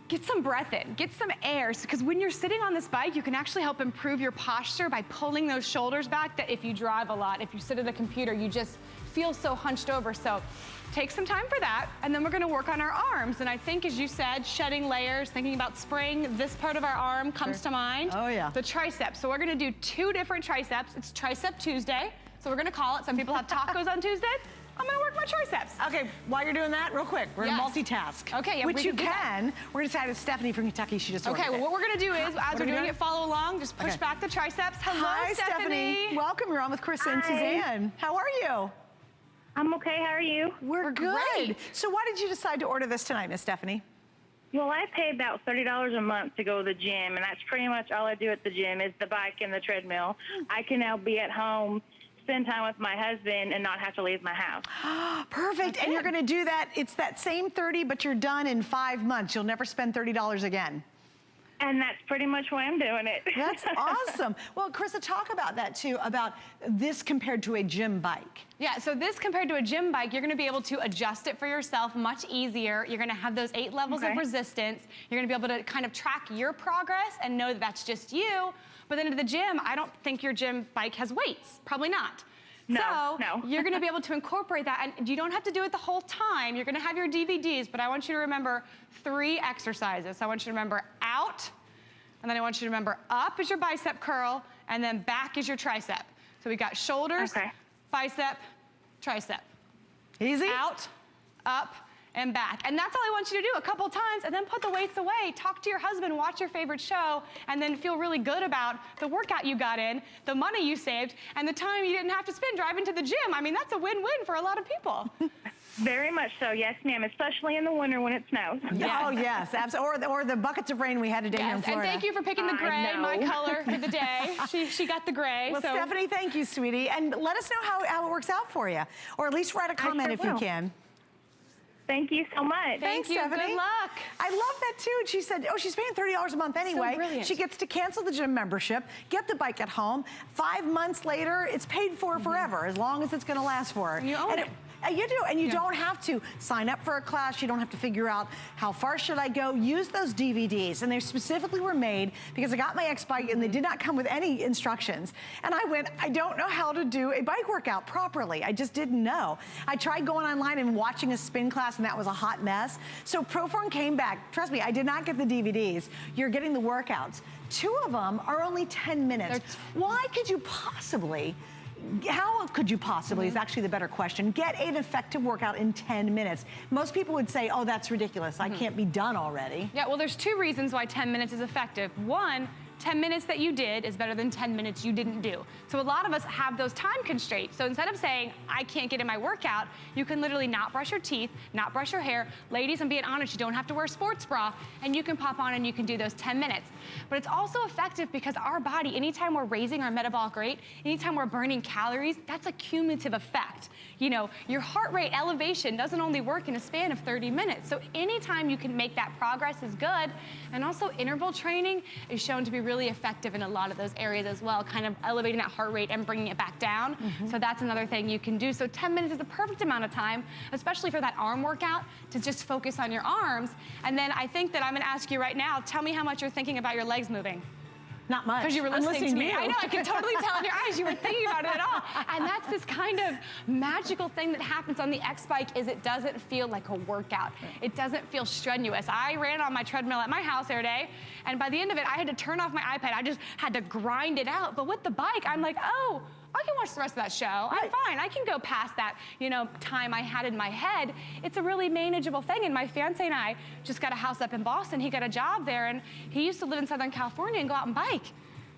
[SPEAKER 2] Get some breath in, get some air, because when you're sitting on this bike, you can actually help improve your posture by pulling those shoulders back. That if you drive a lot, if you sit at a computer, you just feel so hunched over. So take some time for that, and then we're gonna work on our arms. And I think, as you said, shedding layers, thinking about spring, this part of our arm comes to mind.
[SPEAKER 1] Oh yeah.
[SPEAKER 2] The triceps. So we're gonna do 2 different triceps. It's Tricep Tuesday, so we're gonna call it. Some people have tacos on Tuesday. I'm gonna work my triceps.
[SPEAKER 1] Okay, while you're doing that, real quick, we're gonna multitask.
[SPEAKER 2] Okay, yeah,
[SPEAKER 1] which you can. We're gonna decide it's Stephanie from Kentucky. She just ordered
[SPEAKER 2] well, what we're gonna do is, as we're doing it, follow along, just push back the triceps. Hello,
[SPEAKER 1] Hi, Stephanie. Welcome, you're on with Chris and Suzanne. How are you?
[SPEAKER 5] I'm okay, how are you?
[SPEAKER 1] We're good.
[SPEAKER 2] great.
[SPEAKER 1] So why did you decide to order this tonight, Miss Stephanie?
[SPEAKER 5] Well, I pay about $30 a month to go to the gym, and that's pretty much all I do at the gym is the bike and the treadmill. I can now be at home, spend time with my husband, and not have to leave my house.
[SPEAKER 1] Perfect, and you're gonna do that, it's that same 30, but you're done in 5 months. You'll never spend $30 again.
[SPEAKER 5] And that's pretty much why I'm doing it.
[SPEAKER 1] That's awesome. Well, Carissa, talk about that too, about this compared to a gym bike.
[SPEAKER 2] Yeah, so this compared to a gym bike, you're gonna be able to adjust it for yourself much easier. You're gonna have those 8 levels of resistance. You're gonna be able to kind of track your progress and know that that's just you. But then at the gym, I don't think your gym bike has weights. Probably not.
[SPEAKER 5] No.
[SPEAKER 2] You're gonna be able to incorporate that, and you don't have to do it the whole time. You're gonna have your DVDs, but I want you to remember 3 exercises. I want you to remember out, and then I want you to remember up is your bicep curl, and then back is your tricep. So we got shoulders, bicep, tricep.
[SPEAKER 1] Easy?
[SPEAKER 2] Out, up, and back. And that's all I want you to do a couple times, and then put the weights away, talk to your husband, watch your favorite show, and then feel really good about the workout you got in, the money you saved, and the time you didn't have to spend driving to the gym. I mean, that's a win-win for a lot of people.
[SPEAKER 5] Very much so, yes, ma'am, especially in the winter when it snows.
[SPEAKER 1] Oh, yes, absolutely. Or the buckets of rain we had today here in Florida.
[SPEAKER 2] And thank you for picking the gray, my color for the day. She got the gray.
[SPEAKER 1] Well, Stephanie, thank you, sweetie. And let us know how it works out for you. Or at least write a comment if you can.
[SPEAKER 5] Thank you so much.
[SPEAKER 2] Thank you.
[SPEAKER 1] Stephanie.
[SPEAKER 2] Good luck.
[SPEAKER 1] I love that too. She said, oh, she's paying $30 a month anyway.
[SPEAKER 2] So brilliant.
[SPEAKER 1] She gets to cancel the gym membership, get the bike at home. 5 months later, it's paid for forever, as long as it's going to last for her.
[SPEAKER 2] You own it.
[SPEAKER 1] You do, and you don't have to sign up for a class. You don't have to figure out how far should I go. Use those DVDs, and they specifically were made because I got my X-Bike and they did not come with any instructions. And I went, I don't know how to do a bike workout properly. I just didn't know. I tried going online and watching a spin class, and that was a hot mess. So ProForm came back. Trust me, I did not get the DVDs. You're getting the workouts. 2 of them are only 10 minutes. Why could you possibly how could you possibly, is actually the better question, get an effective workout in 10 minutes? Most people would say, oh, that's ridiculous. I can't be done already.
[SPEAKER 2] Yeah, well, there's 2 reasons why 10 minutes is effective. 1, 10 minutes that you did is better than 10 minutes you didn't do. So a lot of us have those time constraints. So instead of saying, I can't get in my workout, you can literally not brush your teeth, not brush your hair. Ladies, I'm being honest, you don't have to wear a sports bra, and you can pop on and you can do those 10 minutes. But it's also effective because our body, anytime we're raising our metabolic rate, anytime we're burning calories, that's a cumulative effect. You know, your heart rate elevation doesn't only work in a span of 30 minutes. So anytime you can make that progress is good. And also interval training is shown to be really effective in a lot of those areas as well, kind of elevating that heart rate and bringing it back down. So that's another thing you can do. So 10 minutes is the perfect amount of time, especially for that arm workout, to just focus on your arms. And then I think that I'm gonna ask you right now, tell me how much you're thinking about your legs moving.
[SPEAKER 1] Not much.
[SPEAKER 2] Because you were listening to me.
[SPEAKER 1] you.
[SPEAKER 2] I know, I can totally tell in your eyes you were thinking about it at all. And that's this kind of magical thing that happens on the X-Bike is it doesn't feel like a workout. It doesn't feel strenuous. I ran on my treadmill at my house every day, and by the end of it, I had to turn off my iPad. I just had to grind it out. But with the bike, I'm like, oh, I can watch the rest of that show. I'm fine. I can go past that, you know, time I had in my head. It's a really manageable thing. And my fiance and I just got a house up in Boston. He got a job there, and he used to live in Southern California and go out and bike.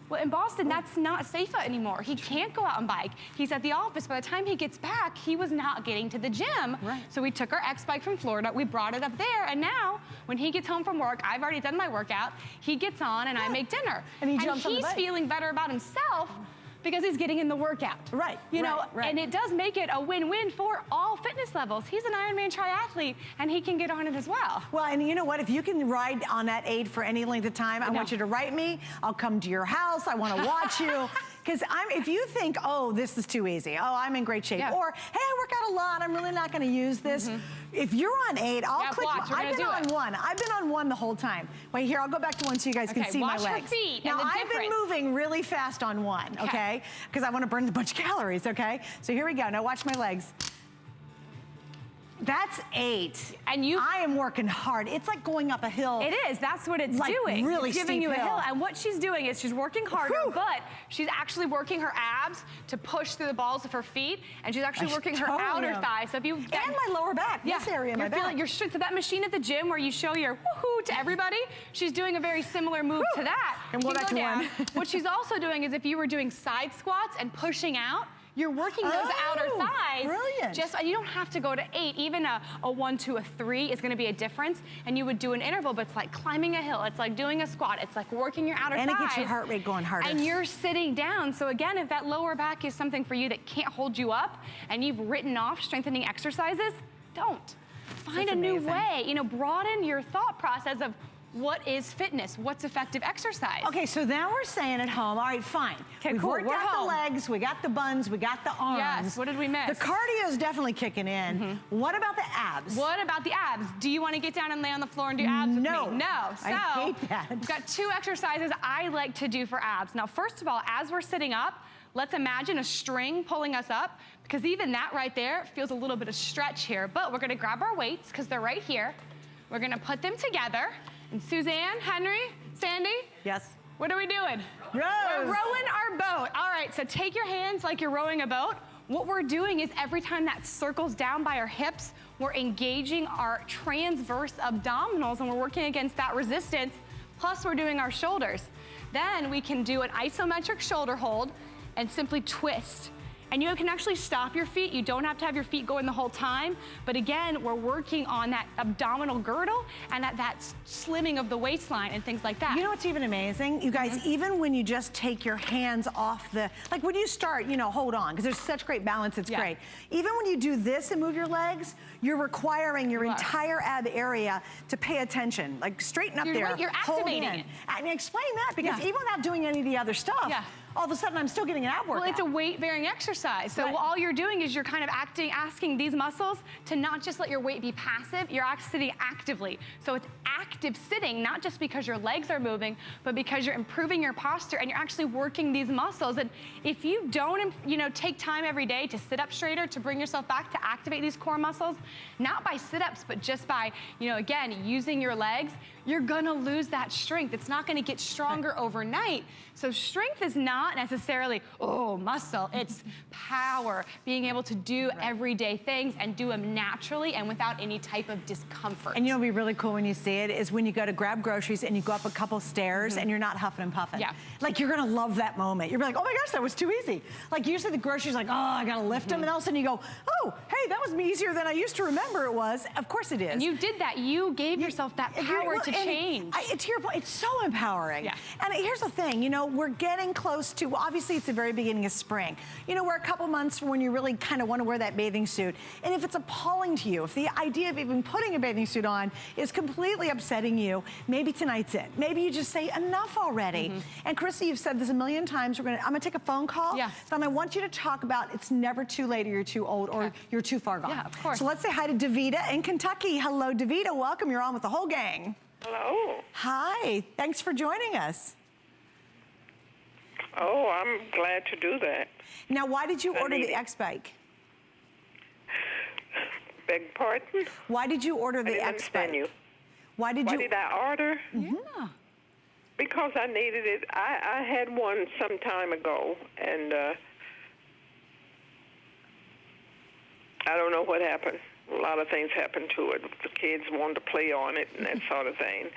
[SPEAKER 2] Well, in Boston, that's not safe anymore. He can't go out and bike. He's at the office. By the time he gets back, he was not getting to the gym.
[SPEAKER 1] Right.
[SPEAKER 2] So we took our X-Bike from Florida, we brought it up there, and now, when he gets home from work, I've already done my workout, he gets on and I make dinner.
[SPEAKER 1] And he jumps on the
[SPEAKER 2] he's
[SPEAKER 1] bike.
[SPEAKER 2] feeling better about himself because he's getting in the workout.
[SPEAKER 1] Right,
[SPEAKER 2] You know,
[SPEAKER 1] right.
[SPEAKER 2] and it does make it a win-win for all fitness levels. He's an Ironman triathlete, and he can get on it as well.
[SPEAKER 1] Well, and you know what? If you can ride on that aid for any length of time, I want you to write me. I'll come to your house. I want to watch you. Because if you think, oh, this is too easy. Oh, I'm in great shape.
[SPEAKER 2] Yeah.
[SPEAKER 1] Or, hey, I work out a lot. I'm really not going to use this. If you're on aid, I'll click.
[SPEAKER 2] watch, we're
[SPEAKER 1] I've been
[SPEAKER 2] gonna do
[SPEAKER 1] on one. I've been on one the whole time. Wait, here, I'll go back to one so you guys can see my
[SPEAKER 2] watch her
[SPEAKER 1] legs.
[SPEAKER 2] feet
[SPEAKER 1] Now,
[SPEAKER 2] and the
[SPEAKER 1] I've been
[SPEAKER 2] difference.
[SPEAKER 1] moving really fast on one, okay? Because I want to burn a bunch of calories, okay? So here we go. Now watch my legs. That's 8.
[SPEAKER 2] And
[SPEAKER 1] I am working hard. It's like going up a hill.
[SPEAKER 2] It is, that's what it's
[SPEAKER 1] Like
[SPEAKER 2] doing.
[SPEAKER 1] really
[SPEAKER 2] it's giving
[SPEAKER 1] steep
[SPEAKER 2] you a
[SPEAKER 1] hill.
[SPEAKER 2] hill. And what she's doing is she's working harder, but she's actually working her abs to push through the balls of her feet, and she's actually working her
[SPEAKER 1] totally
[SPEAKER 2] outer
[SPEAKER 1] am.
[SPEAKER 2] thigh. So if you
[SPEAKER 1] And my lower back, this area of my
[SPEAKER 2] you're
[SPEAKER 1] back.
[SPEAKER 2] feeling your strength. So that machine at the gym where you show your woohoo to everybody, she's doing a very similar move to that.
[SPEAKER 1] And we'll
[SPEAKER 2] You
[SPEAKER 1] back
[SPEAKER 2] go
[SPEAKER 1] to
[SPEAKER 2] down.
[SPEAKER 1] one.
[SPEAKER 2] What she's also doing is if you were doing side squats and pushing out, you're working those outer thighs.
[SPEAKER 1] Brilliant.
[SPEAKER 2] You don't have to go to 8. Even a 1, 2, a 3 is going to be a difference. And you would do an interval, but it's like climbing a hill. It's like doing a squat. It's like working your outer thighs.
[SPEAKER 1] And it gets your heart rate going harder.
[SPEAKER 2] And you're sitting down. So again, if that lower back is something for you that can't hold you up, and you've written off strengthening exercises, don't. Find a new way. You know, broaden your thought process of what is fitness? What's effective exercise?
[SPEAKER 1] Okay, so now we're saying at home, all right, fine.
[SPEAKER 2] Okay,
[SPEAKER 1] We've
[SPEAKER 2] cool,
[SPEAKER 1] worked
[SPEAKER 2] we're
[SPEAKER 1] out
[SPEAKER 2] home.
[SPEAKER 1] the legs, we got the buns, we got the arms.
[SPEAKER 2] Yes, what did we miss?
[SPEAKER 1] The cardio is definitely kicking in. What about the abs?
[SPEAKER 2] What about the abs? Do you want to get down and lay on the floor and do abs with
[SPEAKER 1] No.
[SPEAKER 2] me? No. So,
[SPEAKER 1] I hate that.
[SPEAKER 2] we've got 2 exercises I like to do for abs. Now, first of all, as we're sitting up, let's imagine a string pulling us up, because even that right there feels a little bit of stretch here. But we're going to grab our weights, because they're right here. We're going to put them together. And Suzanne, Henry, Sandy?
[SPEAKER 1] Yes.
[SPEAKER 2] What are we doing?
[SPEAKER 1] Rows.
[SPEAKER 2] We're rowing our boat. All right, so take your hands like you're rowing a boat. What we're doing is every time that circles down by our hips, we're engaging our transverse abdominals and we're working against that resistance, plus we're doing our shoulders. Then we can do an isometric shoulder hold and simply twist. And you can actually stop your feet. You don't have to have your feet going the whole time. But again, we're working on that abdominal girdle and that slimming of the waistline and things like that.
[SPEAKER 1] You know what's even amazing? You guys, even when you just take your hands off like when you start, you know, hold on, because there's such great balance, it's great. Even when you do this and move your legs, you're requiring your entire ab area to pay attention. Like straighten up there.
[SPEAKER 2] Right, you're
[SPEAKER 1] hold
[SPEAKER 2] activating
[SPEAKER 1] in.
[SPEAKER 2] it.
[SPEAKER 1] And explain that, because even without doing any of the other stuff, all of a sudden I'm still getting an ab workout.
[SPEAKER 2] Well, it's a weight-bearing exercise. So all you're doing is you're kind of asking these muscles to not just let your weight be passive, you're sitting actively. So it's active sitting, not just because your legs are moving, but because you're improving your posture and you're actually working these muscles. And if you don't, take time every day to sit up straighter, to bring yourself back, to activate these core muscles, not by sit-ups, but just by, again, using your legs, you're gonna lose that strength. It's not gonna get stronger overnight. So strength is not necessarily, oh, muscle. It's power, being able to do everyday things and do them naturally and without any type of discomfort.
[SPEAKER 1] And you'll be really cool when you see it is when you go to grab groceries and you go up a couple stairs and you're not huffing and puffing.
[SPEAKER 2] Yeah.
[SPEAKER 1] Like you're gonna love that moment. You're like, oh my gosh, that was too easy. Like usually the groceries like, oh, I gotta lift them, and all of a sudden you go, oh, hey, that was easier than I used to remember it was. Of course it is.
[SPEAKER 2] And you did that. You gave yourself that power to change.
[SPEAKER 1] To your point, it's so empowering.
[SPEAKER 2] Yeah.
[SPEAKER 1] And here's the thing, you know, we're getting close to, obviously it's the very beginning of spring. You know, we're a couple months from when you really kind of want to wear that bathing suit. And if it's appalling to you, if the idea of even putting a bathing suit on is completely upsetting you, maybe tonight's it. Maybe you just say enough already. And Krista, you've said this a million times. I'm gonna take a phone call.
[SPEAKER 2] Yeah.
[SPEAKER 1] Then I want you to talk about it's never too late or you're too old or you're too far gone.
[SPEAKER 2] Yeah, of course.
[SPEAKER 1] So let's say hi to Davita in Kentucky. Hello, Davita. Welcome. You're on with the whole gang.
[SPEAKER 6] Hello.
[SPEAKER 1] Hi. Thanks for joining us.
[SPEAKER 6] Oh, I'm glad to do that.
[SPEAKER 1] Now, why did you order the XBike?
[SPEAKER 6] Beg pardon?
[SPEAKER 1] Why did you order the
[SPEAKER 6] I didn't
[SPEAKER 1] XBike?
[SPEAKER 6] understand you.
[SPEAKER 1] Why did
[SPEAKER 6] Why
[SPEAKER 1] you?
[SPEAKER 6] did I order?
[SPEAKER 2] Yeah.
[SPEAKER 6] Because I needed it. I had one some time ago, and I don't know what happened. A lot of things happened to it. The kids wanted to play on it and that sort of thing.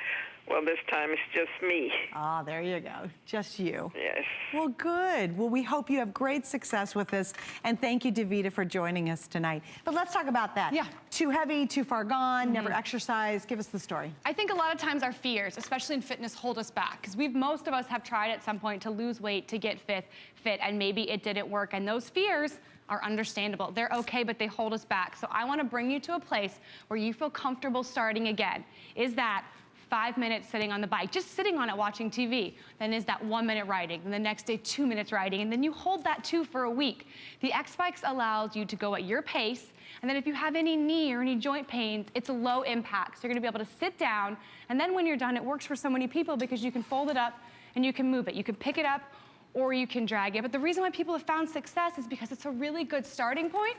[SPEAKER 6] Well, this time it's just me.
[SPEAKER 1] Ah, there you go. Just you.
[SPEAKER 6] Yes.
[SPEAKER 1] Well, good. Well, we hope you have great success with this. And thank you, Davita, for joining us tonight. But let's talk about that.
[SPEAKER 2] Yeah.
[SPEAKER 1] Too heavy, too far gone, never exercise. Give us the story.
[SPEAKER 2] I think a lot of times our fears, especially in fitness, hold us back because most of us have tried at some point to lose weight, to get fit, and maybe it didn't work. And those fears are understandable. They're okay, but they hold us back. So I want to bring you to a place where you feel comfortable starting again. Is that 5 minutes sitting on the bike, just sitting on it watching TV? Then is that 1 minute riding? And the next day, 2 minutes riding. And then you hold that for a week. The X-Bikes allows you to go at your pace. And then if you have any knee or any joint pains, it's a low impact. So you're gonna be able to sit down. And then when you're done, it works for so many people because you can fold it up and you can move it. You can pick it up or you can drag it. But the reason why people have found success is because it's a really good starting point,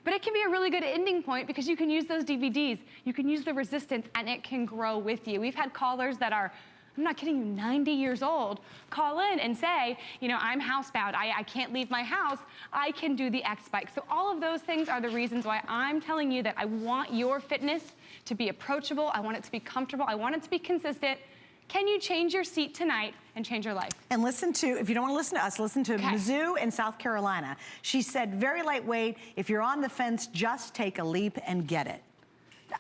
[SPEAKER 2] but it can be a really good ending point because you can use those DVDs, you can use the resistance, and it can grow with you. We've had callers that are, I'm not kidding you, 90 years old, call in and say, you know, I'm housebound, I can't leave my house, I can do the X-Bike. So all of those things are the reasons why I'm telling you that I want your fitness to be approachable, I want it to be comfortable, I want it to be consistent. Can you change your seat tonight and change your life?
[SPEAKER 1] And listen to, if you don't want to listen to us, listen to Mizzou in South Carolina. She said, very lightweight. If you're on the fence, just take a leap and get it.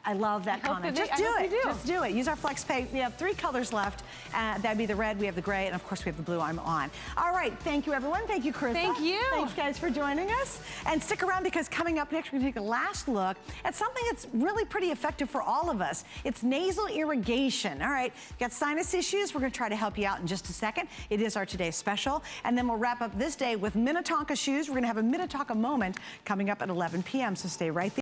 [SPEAKER 1] I love that comment. Just do it. Just do it. Use our Flex Pay. We have 3 colors left. That'd be the red, we have the gray, and of course we have the blue I'm on. All right, thank you everyone. Thank you, Krista.
[SPEAKER 2] Thank you.
[SPEAKER 1] Thanks guys for joining us. And stick around because coming up next, we're gonna take a last look at something that's really pretty effective for all of us. It's nasal irrigation. All right, got sinus issues. We're gonna try to help you out in just a second. It is our today's special. And then we'll wrap up this day with Minnetonka shoes. We're gonna have a Minnetonka moment coming up at 11 p.m., so stay right there.